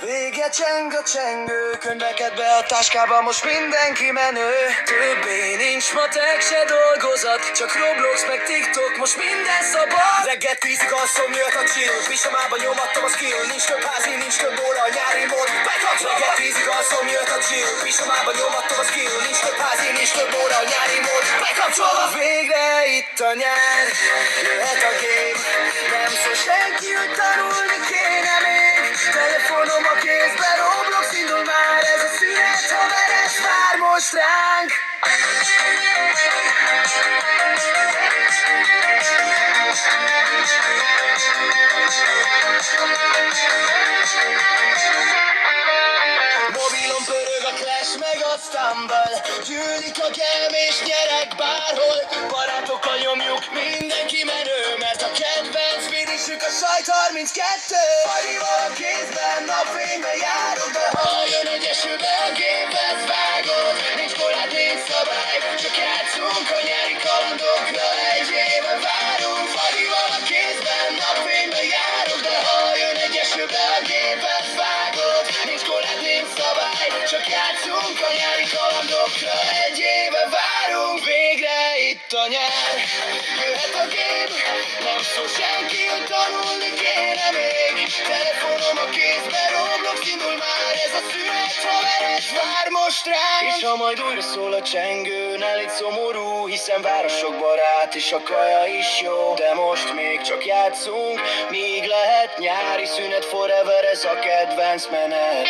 Vége cseng a csengő, könyveket be a táskába, most mindenki menő. Többé nincs matek, se dolgozat, csak Roblox meg TikTok, most minden szabad. Reggel 10-ig alszom, jött a chill, pisamában nyomattam a skill. Nincs több házi, nincs több óra, a nyári mód bekapcsolva. Reggel 10-ig alszom, jött a chill, pisamában nyomattam a skill. Nincs több házi, nincs több óra, a nyári mód bekapcsolva. Végre itt a nyár, jöhet a game. Nem szól senki, hogy tanulni kéne még. Telefonom a kézbe, Roblox indul már. Ez a szünet, haver, ez vár most ránk. Mobilon pörög a Clash meg a Stumble. Gyűlik a game és nyerek bárhol. Barátokkal nyomjuk, mindenki menő. Mert a kedvenc finisük a sajt 32. Farival a kézben, napfényben járok. De ha jön egy esőbe, a gépet vágod. Nincs korlát, nincs szabály, csak játszunk a nyári kalandokra. Egy éve várunk. Farival a kézben, napfényben járok. De ha jön egy esőbe, a gépet vágod. Nincs korlát, nincs szabály, csak játszunk a nyári kalandokra. Egy éve várunk, végre itt a nyár. Jöhet a game, nem szól senki, hogy tanulni kéne még. Telefonom a kézbe, Roblox indul már. Ez a szünet, haver, ez vár most ránk. És ha majd újra szól a csengő, ne légy szomorú, hiszen vár a sok barát, és a kaja is jó. De most még csak játszunk, míg lehet nyári szünet. Forever, ez a kedvenc menet.